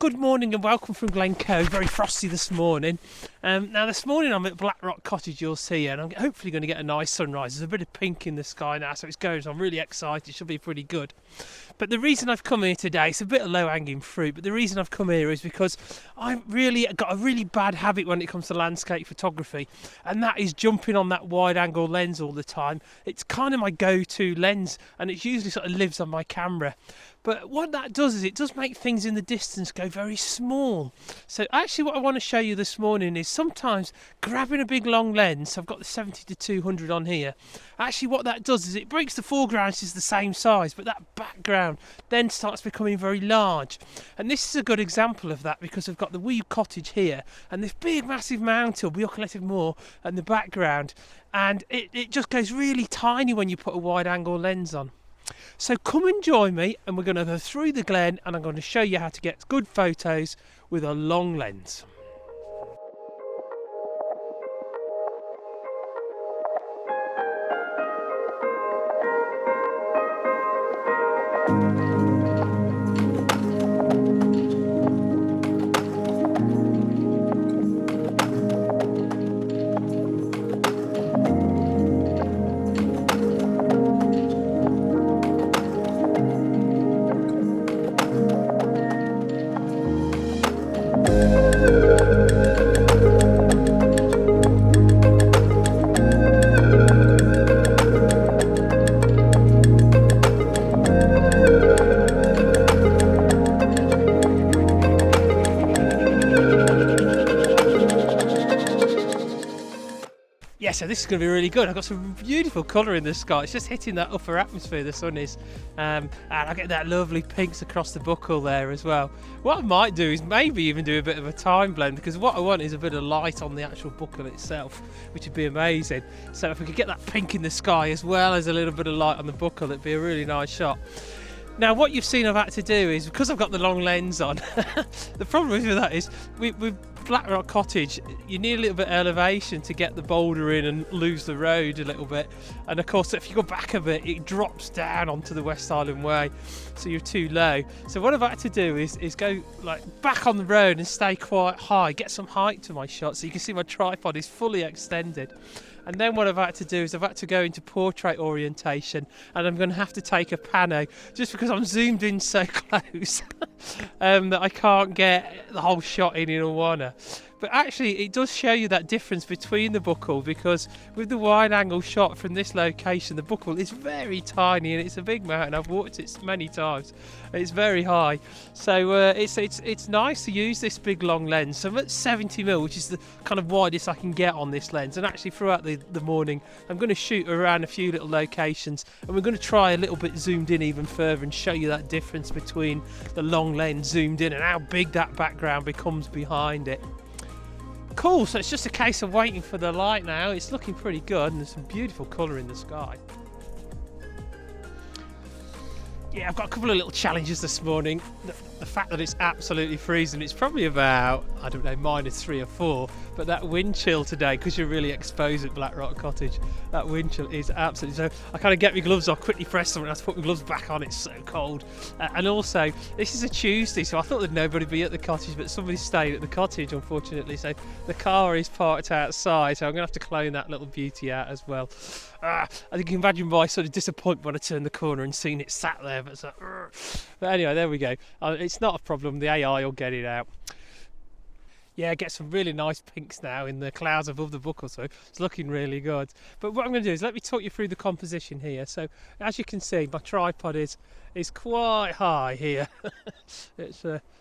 Good morning and welcome from Glencoe. Very frosty this morning. Now this morning I'm at Blackrock Cottage, you'll see, and I'm hopefully going to get a nice sunrise. There's a bit of pink in the sky now, so it's going, so I'm really excited. It should be pretty good. But the reason I've come here today, it's a bit of low-hanging fruit, but the reason I've come here is because I've really got a really bad habit when it comes to landscape photography, and that is jumping on that wide-angle lens all the time. It's kind of my go-to lens, and it usually sort of lives on my camera. But what that does is it does make things in the distance go very small. So actually what I want to show you this morning is sometimes grabbing a big long lens, so I've got the 70 to 200 on here, actually what that does is it breaks the foreground, it's the same size, but that background then starts becoming very large. And this is a good example of that because I've got the wee cottage here and this big massive mountain, Collective Moor, and the background, and it just goes really tiny when you put a wide angle lens on. So come and join me and we're going to go through the glen and I'm going to show you how to get good photos with a long lens. Yeah, so this is going to be really good. I've got some beautiful colour in the sky. It's just hitting that upper atmosphere, the sun is. And I get that lovely pinks across the buckle there as well. What I might do is maybe even do a bit of a time blend, because what I want is a bit of light on the actual buckle itself, which would be amazing. So if we could get that pink in the sky as well as a little bit of light on the buckle, it'd be a really nice shot. Now what you've seen I've had to do is, because I've got the long lens on, the problem with that is with Blackrock Cottage you need a little bit of elevation to get the boulder in and lose the road a little bit, and of course if you go back a bit it drops down onto the West Island Way, so you're too low. So what I've had to do is go like back on the road and stay quite high, get some height to my shot, so you can see my tripod is fully extended. And then what I've had to do is I've had to go into portrait orientation, and I'm going to have to take a pano just because I'm zoomed in so close that I can't get the whole shot in a one. But actually it does show you that difference between the buckle, because with the wide angle shot from this location the buckle is very tiny and it's a big mountain. I've walked it many times. It's very high, so it's nice to use this big long lens. So I'm at 70mm, which is the kind of widest I can get on this lens, and actually throughout the morning I'm going to shoot around a few little locations, and we're going to try a little bit zoomed in even further and show you that difference between the long lens zoomed in and how big that background becomes behind it. Cool, so it's just a case of waiting for the light now. It's looking pretty good and there's some beautiful colour in the sky. Yeah, I've got a couple of little challenges this morning. The fact that it's absolutely freezing, it's probably about, I don't know, -3 or 4, but that wind chill today, because you're really exposed at Blackrock Cottage, that wind chill is absolutely, so I kind of get my gloves off, quickly press them and I have to put my gloves back on, it's so cold. And also, this is a Tuesday, so I thought there'd nobody be at the cottage, but somebody's staying at the cottage unfortunately, so the car is parked outside, so I'm going to have to clone that little beauty out as well. I think you can imagine my sort of disappointment when I turned the corner and seen it sat there, but anyway, there we go. It's not a problem, the AI will get it out. Yeah, get some really nice pinks now in the clouds above the buckle, so it's looking really good. But what I'm going to do is let me talk you through the composition here. So as you can see, my tripod is quite high here.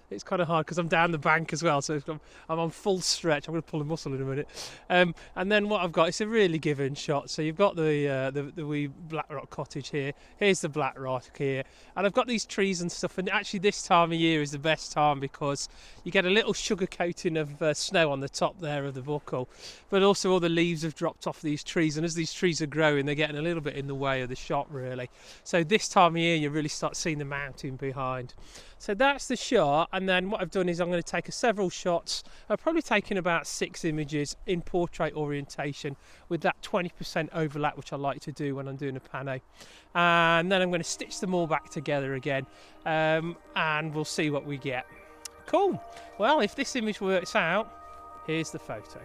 It's kind of hard because I'm down the bank as well, so I'm on full stretch. I'm going to pull a muscle in a minute. And then what I've got, it's a really given shot. So you've got the wee Blackrock Cottage here. Here's the Blackrock here. And I've got these trees and stuff. And actually this time of year is the best time because you get a little sugar coating of snow on the top there of the buckle. But also all the leaves have dropped off these trees. And as these trees are growing, they're getting a little bit in the way of the shot really. So this time of year, you really start seeing the mountain behind. So that's the shot, and then what I've done is I'm going to take several shots. I've probably taken about 6 images in portrait orientation with that 20% overlap, which I like to do when I'm doing a pano. And then I'm going to stitch them all back together again, and we'll see what we get. Cool. Well, if this image works out, here's the photo.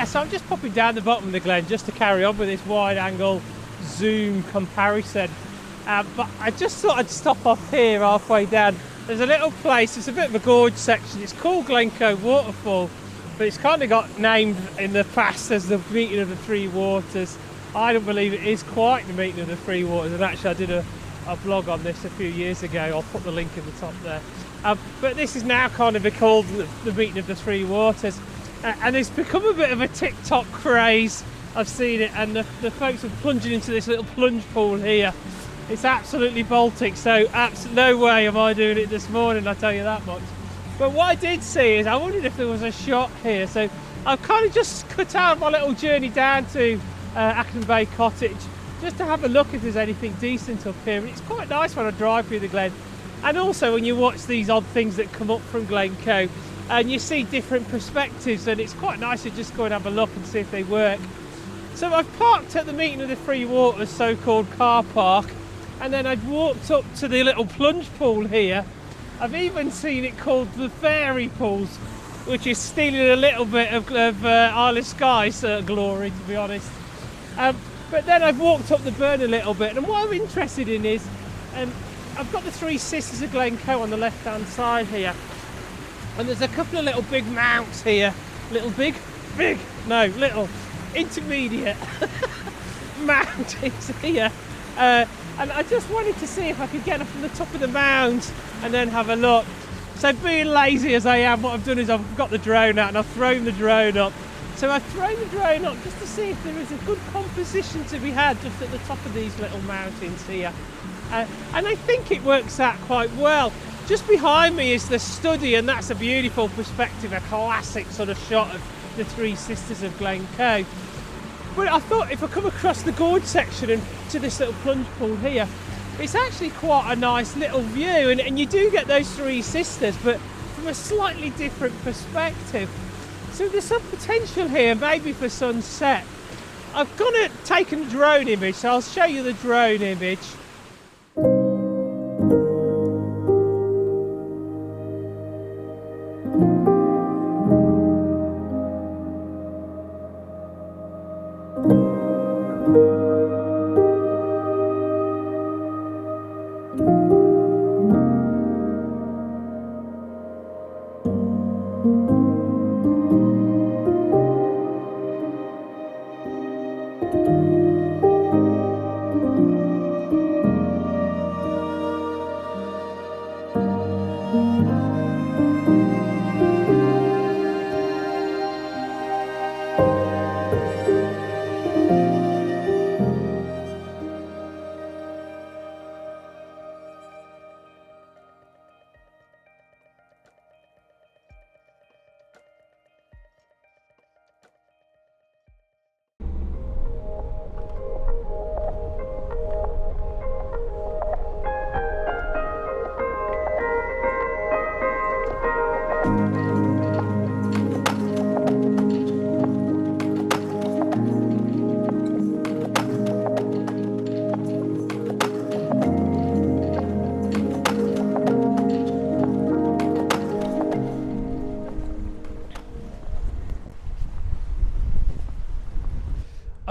So I'm just popping down the bottom of the glen just to carry on with this wide angle zoom comparison, but I just thought I'd stop off here halfway down. There's a little place, it's a bit of a gorge section, it's called Glencoe Waterfall, but it's kind of got named in the past as the meeting of the three waters. I don't believe it is quite the meeting of the three waters, and actually I did a blog on this a few years ago. I'll put the link at the top there, but this is now kind of called the meeting of the three waters. And it's become a bit of a TikTok craze. I've seen it, and the folks are plunging into this little plunge pool here. It's absolutely Baltic, so no way am I doing it this morning, I'll tell you that much. But what I did see is I wondered if there was a shot here, so I've kind of just cut out my little journey down to Acton Bay Cottage just to have a look if there's anything decent up here. And it's quite nice when I drive through the glen, and also when you watch these odd things that come up from Glencoe and you see different perspectives, and it's quite nice to just go and have a look and see if they work. So I've parked at the meeting of the Three Waters so-called car park, and then I've walked up to the little plunge pool here. I've even seen it called the fairy pools, which is stealing a little bit of Isle of Skye's glory, to be honest. But then I've walked up the burn a little bit, and what I'm interested in is I've got the Three Sisters of Glencoe on the left hand side here, and there's a couple of little big mounts here, little intermediate mountains here, and I just wanted to see if I could get up from the top of the mound and then have a look. So being lazy as I am, what I've done is I've got the drone out and I've thrown the drone up. So I've thrown the drone up just to see if there is a good composition to be had just at the top of these little mountains here, and I think it works out quite well. Just behind me is the study, and that's a beautiful perspective, a classic sort of shot of the Three Sisters of Glencoe. But I thought if I come across the gorge section and to this little plunge pool here, it's actually quite a nice little view, and you do get those Three Sisters, but from a slightly different perspective. So there's some potential here, maybe for sunset. I've gone and taken a drone image, so I'll show you the drone image.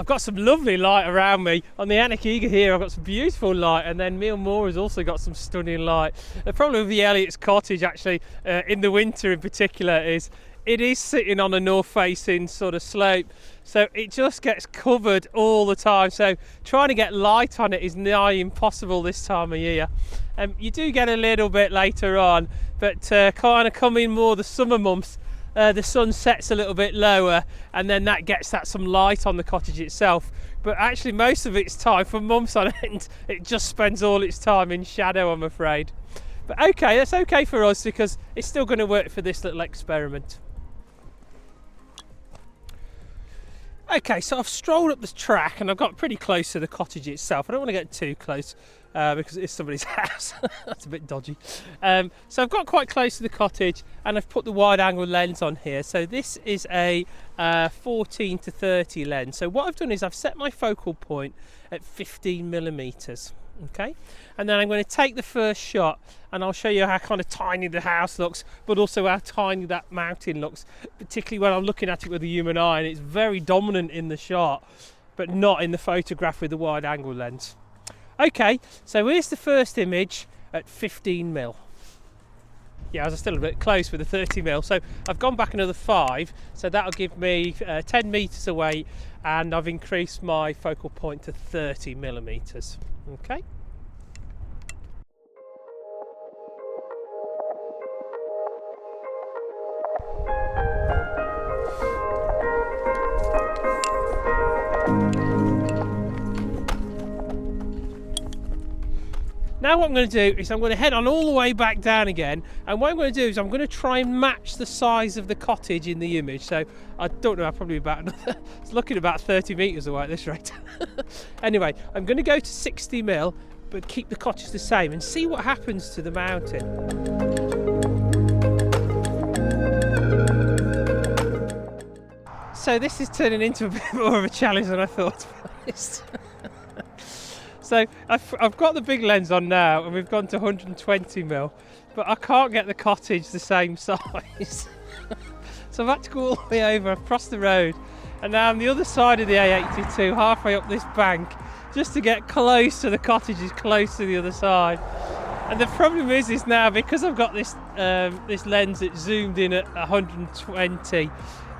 got some lovely light around me. On the Anarchiga here, I've got some beautiful light, and then Mill Moor has also got some stunning light. The problem with the Elliott's cottage, actually, in the winter in particular, is it is sitting on a north-facing sort of slope, so it just gets covered all the time. So trying to get light on it is nigh impossible this time of year. You do get a little bit later on, but kind of coming more the summer months, the sun sets a little bit lower, and then that gets some light on the cottage itself. But actually most of its time, for months on end, it just spends all its time in shadow, I'm afraid. But okay, that's okay for us because it's still going to work for this little experiment. Okay, so I've strolled up the track and I've got pretty close to the cottage itself. I don't want to get too close because it's somebody's house. That's a bit dodgy. So I've got quite close to the cottage and I've put the wide angle lens on here. So this is a 14 to 30 lens. So what I've done is I've set my focal point at 15 millimeters. Okay, and then I'm going to take the first shot and I'll show you how kind of tiny the house looks, but also how tiny that mountain looks, particularly when I'm looking at it with the human eye, and it's very dominant in the shot but not in the photograph with the wide angle lens. Okay, so here's the first image at 15 mil. Yeah, I was still a bit close with the 30 mil, so I've gone back another 5, so that'll give me 10 meters away, and I've increased my focal point to 30 millimeters. Okay. Now what I'm going to do is I'm going to head on all the way back down again, and what I'm going to do is I'm going to try and match the size of the cottage in the image. So I don't know, I'm probably about another, it's looking about 30 metres away at this rate. Anyway, I'm going to go to 60 mil but keep the cottage the same and see what happens to the mountain. So this is turning into a bit more of a challenge than I thought, to be honest. So I've got the big lens on now and we've gone to 120 mil, but I can't get the cottage the same size. So I've had to go all the way over, across the road, and now I'm the other side of the A82, halfway up this bank, just to get close to the cottage, as close to the other side. And the problem is now, because I've got this this lens that's zoomed in at 120,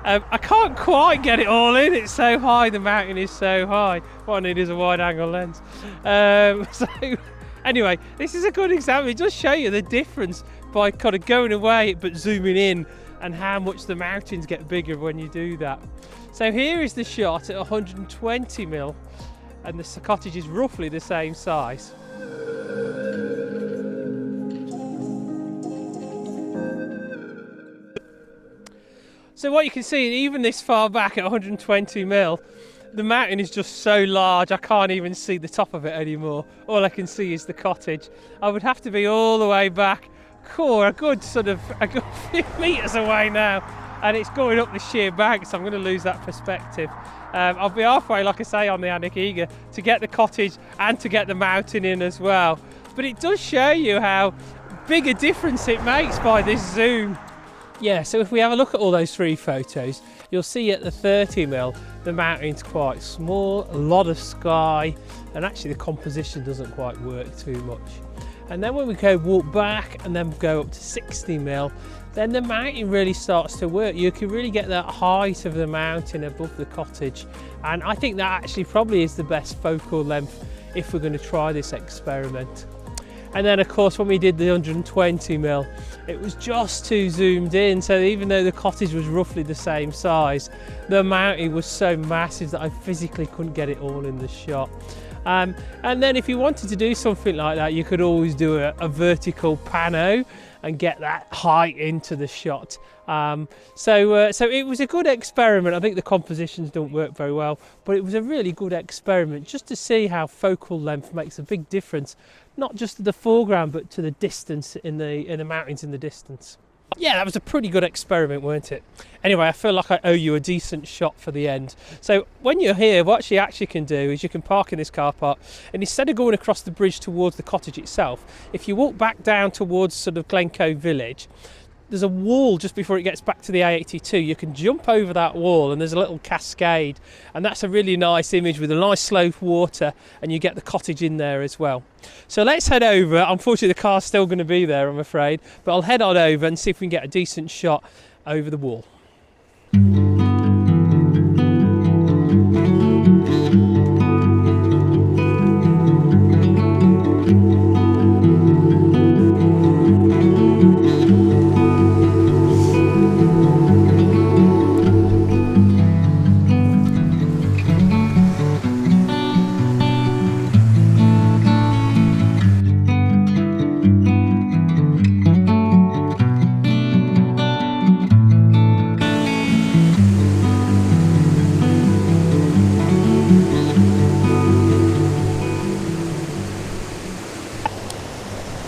I can't quite get it all in. It's so high, the mountain is so high. What I need is a wide angle lens. So anyway, this is a good example. It does show you the difference by kind of going away but zooming in, and how much the mountains get bigger when you do that. So here is the shot at 120 mil, and the cottage is roughly the same size. So what you can see, even this far back at 120 mil, the mountain is just so large I can't even see the top of it anymore. All I can see is the cottage. I would have to be all the way back, a good few metres away now, and it's going up the sheer bank, so I'm going to lose that perspective. I'll be halfway, like I say, on the Anarchiga to get the cottage and to get the mountain in as well. But it does show you how big a difference it makes by this zoom. Yeah, so if we have a look at all those 3 photos, you'll see at the 30 mil, the mountain's quite small, a lot of sky, and actually the composition doesn't quite work too much. And then when we walk back and then go up to 60 mil, then the mountain really starts to work. You can really get that height of the mountain above the cottage. And I think that actually probably is the best focal length if we're going to try this experiment. And then of course when we did the 120 mil, it was just too zoomed in, so even though the cottage was roughly the same size, the mountain was so massive that I physically couldn't get it all in the shot. And then if you wanted to do something like that, you could always do a vertical pano and get that height into the shot. So it was a good experiment. I think the compositions don't work very well, but it was a really good experiment just to see how focal length makes a big difference, not just to the foreground but to the distance in the mountains in the distance. Yeah, that was a pretty good experiment, weren't it? Anyway, I feel like I owe you a decent shot for the end. So when you're here, what you actually can do is you can park in this car park, and instead of going across the bridge towards the cottage itself, if you walk back down towards sort of Glencoe village, there's a wall just before it gets back to the A82. You can jump over that wall and there's a little cascade, and that's a really nice image with a nice slow water, and you get the cottage in there as well. So let's head over. Unfortunately the car's still going to be there, I'm afraid, but I'll head on over and see if we can get a decent shot over the wall.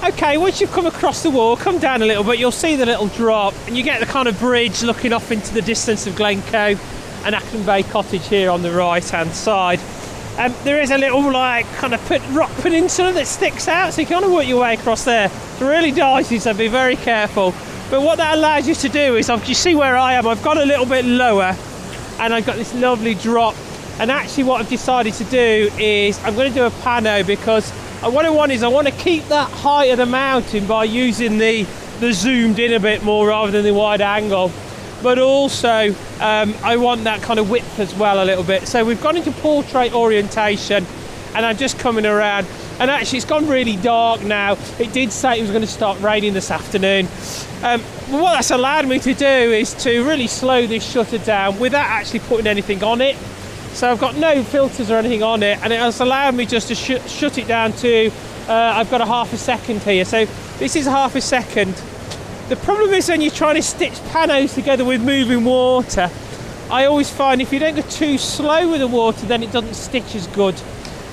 Okay, once you've come across the wall, come down a little bit, you'll see the little drop, and you get the kind of bridge looking off into the distance of Glencoe and Acton Bay Cottage here on the right hand side. There is a little like kind of rock peninsula that sticks out, so you kind of work your way across there. It's really dicey, so be very careful. But what that allows you to do is, you see where I am, I've got a little bit lower and I've got this lovely drop. And actually what I've decided to do is I'm going to do a pano, because what I want to keep that height of the mountain by using the zoomed in a bit more rather than the wide angle, but also I want that kind of width as well a little bit. So we've gone into portrait orientation, and I'm just coming around, and actually it's gone really dark now. It did say it was going to start raining this afternoon. What that's allowed me to do is to really slow this shutter down without actually putting anything on it. So I've got no filters or anything on it, and it has allowed me just to shut it down to, I've got a half a second here. So this is half a second. The problem is when you're trying to stitch panos together with moving water, I always find if you don't go too slow with the water, then it doesn't stitch as good.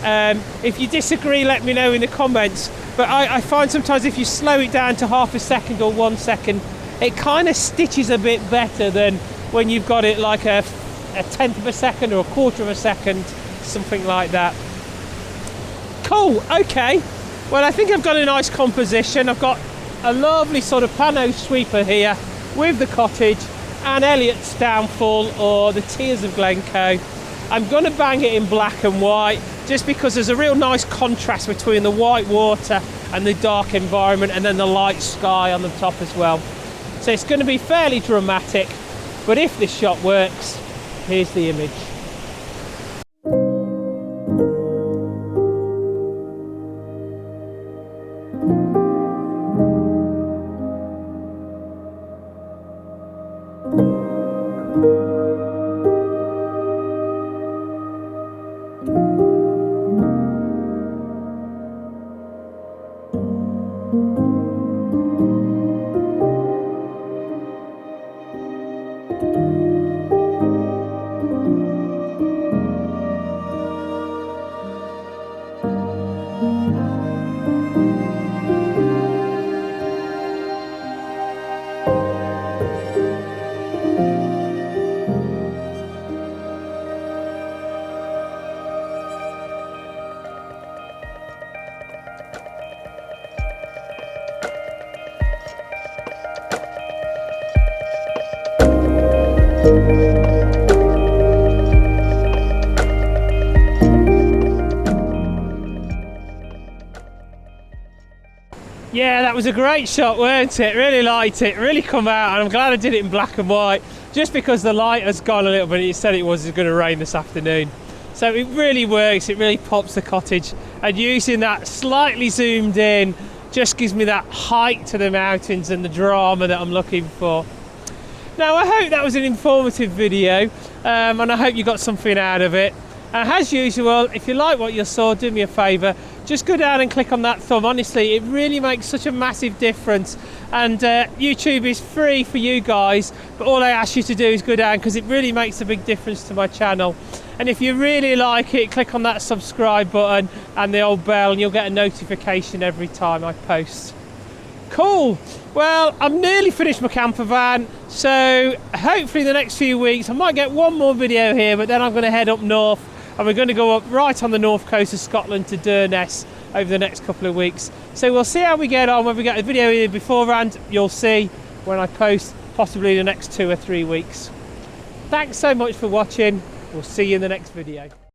If you disagree, let me know in the comments. But I find sometimes if you slow it down to half a second or 1 second, it kind of stitches a bit better than when you've got it like a tenth of a second or a quarter of a second, something like that. Cool, okay. Well, I think I've got a nice composition. I've got a lovely sort of pano sweeper here with the cottage and Elliot's Downfall, or the Tears of Glencoe. I'm going to bang it in black and white just because there's a real nice contrast between the white water and the dark environment, and then the light sky on the top as well. So it's going to be fairly dramatic, but if this shot works, here's the image. Yeah, that was a great shot, weren't it? Really liked it, really come out, and I'm glad I did it in black and white, just because the light has gone a little bit. It said it was going to rain this afternoon. So it really works, it really pops the cottage, and using that slightly zoomed in just gives me that height to the mountains and the drama that I'm looking for. Now, I hope that was an informative video, and I hope you got something out of it. As usual, if you like what you saw, do me a favour, just go down and click on that thumb. Honestly, it really makes such a massive difference, and YouTube is free for you guys, but all I ask you to do is go down, because it really makes a big difference to my channel. And if you really like it, click on that subscribe button and the old bell, and you'll get a notification every time I post. Cool. Well, I'm nearly finished my camper van, so hopefully the next few weeks I might get one more video here, but then I'm going to head up north, and we're going to go up right on the north coast of Scotland to Durness over the next couple of weeks. So we'll see how we get on. When we get a video here beforehand, you'll see. when I post, possibly the next 2 or 3 weeks. Thanks so much for watching. We'll see you in the next video.